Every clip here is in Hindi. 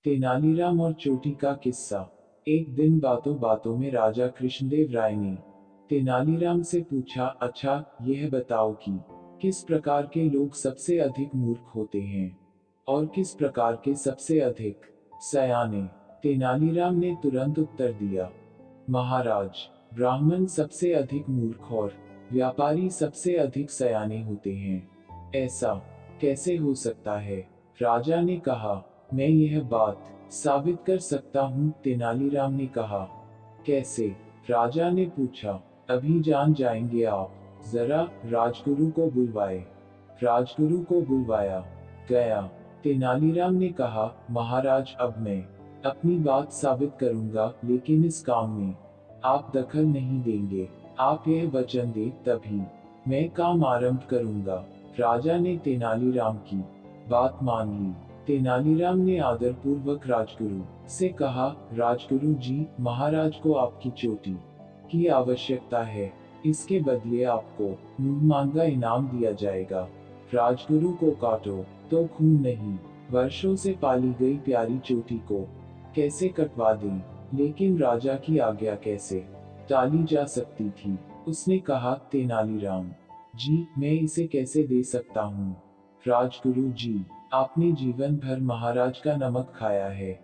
तेनालीराम और चोटी का किस्सा। एक दिन बातों बातों में राजा कृष्णदेव राय ने तेनालीराम से पूछा, अच्छा यह बताओ कि किस प्रकार के लोग सबसे अधिक मूर्ख होते हैं और किस प्रकार के सबसे अधिक सयाने। तेनालीराम ने तुरंत उत्तर दिया, महाराज, ब्राह्मण सबसे अधिक मूर्ख और व्यापारी सबसे अधिक सयाने होते हैं। ऐसा कैसे हो सकता है? राजा ने कहा, मैं यह बात साबित कर सकता हूँ। तेनालीराम ने कहा, कैसे? राजा ने पूछा, अभी जान जाएंगे आप, जरा राजगुरु को बुलवाए। राजगुरु को बुलवाया गया। तेनालीराम ने कहा, महाराज, अब मैं अपनी बात साबित करूंगा, लेकिन इस काम में आप दखल नहीं देंगे। आप यह वचन दे तभी मैं काम आरंभ करूंगा। राजा ने तेनालीराम की बात मान ली। तेनालीराम ने आदरपूर्वक राजगुरु से कहा, राजगुरु जी, महाराज को आपकी चोटी की आवश्यकता है। इसके बदले आपको मुंह मांगा इनाम दिया जाएगा। राजगुरु को काटो तो खून नहीं। वर्षों से पाली गई प्यारी चोटी को कैसे कटवा दें? लेकिन राजा की आज्ञा कैसे टाली जा सकती थी? उसने कहा, तेनालीराम जी, मैं इसे कैसे दे सकता हूँ? राजगुरु जी, आपने जीवन भर महाराज का नमक खाया है।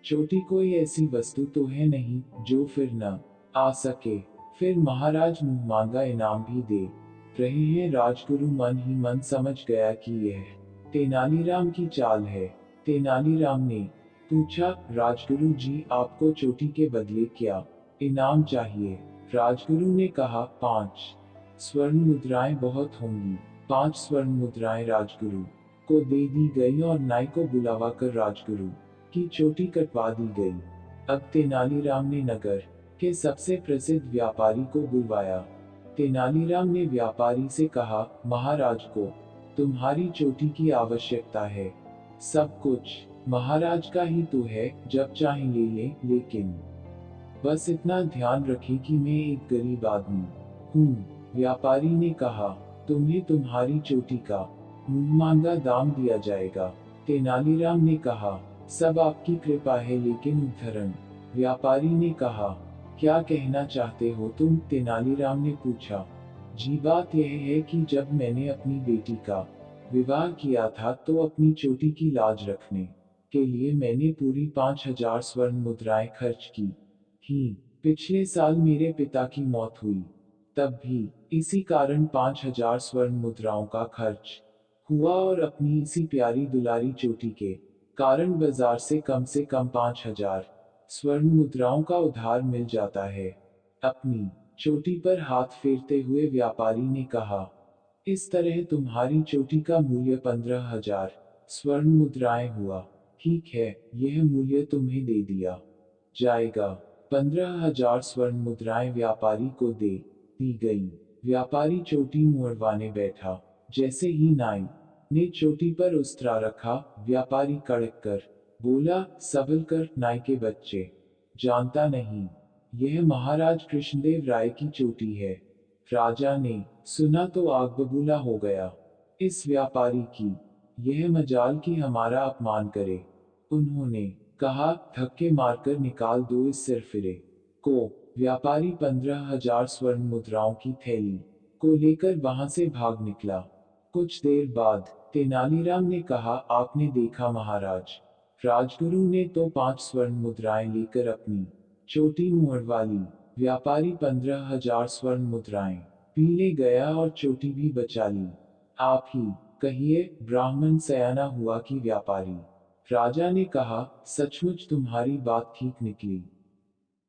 चोटी कोई ऐसी वस्तु तो है नहीं जो फिर न आ सके। फिर महाराज मुंह मांगा इनाम भी दे रहे हैं। राजगुरु मन ही मन समझ गया कि यह तेनालीराम की चाल है। तेनालीराम ने पूछा, राजगुरु जी, आपको चोटी के बदले क्या इनाम चाहिए? राजगुरु ने कहा, 5 स्वर्ण मुद्राएं बहुत होंगी। 5 स्वर्ण मुद्राएं राजगुरु को दे दी गई और नाई को बुलावा कर राजगुरु की चोटी कटवा दी गई। अब तेनालीराम ने नगर के सबसे प्रसिद्ध व्यापारी को बुलवाया। तेनालीराम ने व्यापारी से कहा, महाराज को तुम्हारी चोटी की आवश्यकता है। सब कुछ महाराज का ही तो है, जब चाहे ले ले, लेकिन बस इतना ध्यान रखें कि मैं एक गरीब आदमी हूँ। व्यापारी ने कहा, तुम्हें तुम्हारी चोटी का मुंह मांगा दाम दिया जाएगा। तेनालीराम ने कहा, सब आपकी कृपा है, लेकिन उद्धरण। व्यापारी ने कहा, क्या कहना चाहते हो तुम? तेनालीराम ने पूछा, जी, बात यह है कि जब मैंने अपनी बेटी का विवाह किया था तो अपनी चोटी की लाज रखने के लिए मैंने पूरी 5000 स्वर्ण मुद्राएं खर्च की ही। पिछले साल मेरे पिता की मौत हुई, तब भी इसी कारण 5000 स्वर्ण मुद्राओं का खर्च हुआ और अपनी इसी प्यारी दुलारी चोटी के कारण बाजार से कम 5000 स्वर्ण मुद्राओं का उधार मिल जाता है। अपनी चोटी पर हाथ फेरते हुए व्यापारी ने कहा, इस तरह तुम्हारी चोटी का मूल्य 15,000 स्वर्ण मुद्राएं हुआ। ठीक है, यह मूल्य तुम्हें दे दिया जाएगा। 15,000 स्वर्ण मुद्राएं व्यापारी को दे दी गई। व्यापारी चोटी मोड़वाने बैठा। जैसे ही नाई ने चोटी पर उस्तरा रखा, व्यापारी कड़क कर बोला, सबल कर, नाई के बच्चे, जानता नहीं यह महाराज कृष्णदेव राय की चोटी है। राजा ने सुना तो आग बबूला हो गया। इस व्यापारी की यह मजाल कि हमारा अपमान करे। उन्होंने कहा, धक्के मारकर निकाल दो इस सिरफिरे को। व्यापारी 15,000 स्वर्ण मुद्राओं की थैली को लेकर वहां से भाग निकला। कुछ देर बाद तेनालीराम ने कहा, आपने देखा महाराज, राजगुरु ने तो 5 स्वर्ण मुद्राएं लेकर अपनी चोटी मोड़वा ली। व्यापारी 15,000 स्वर्ण मुद्राएं पी ले गया और चोटी भी बचा ली। आप ही कहिए, ब्राह्मण सयाना हुआ कि व्यापारी? राजा ने कहा, सचमुच तुम्हारी बात ठीक निकली।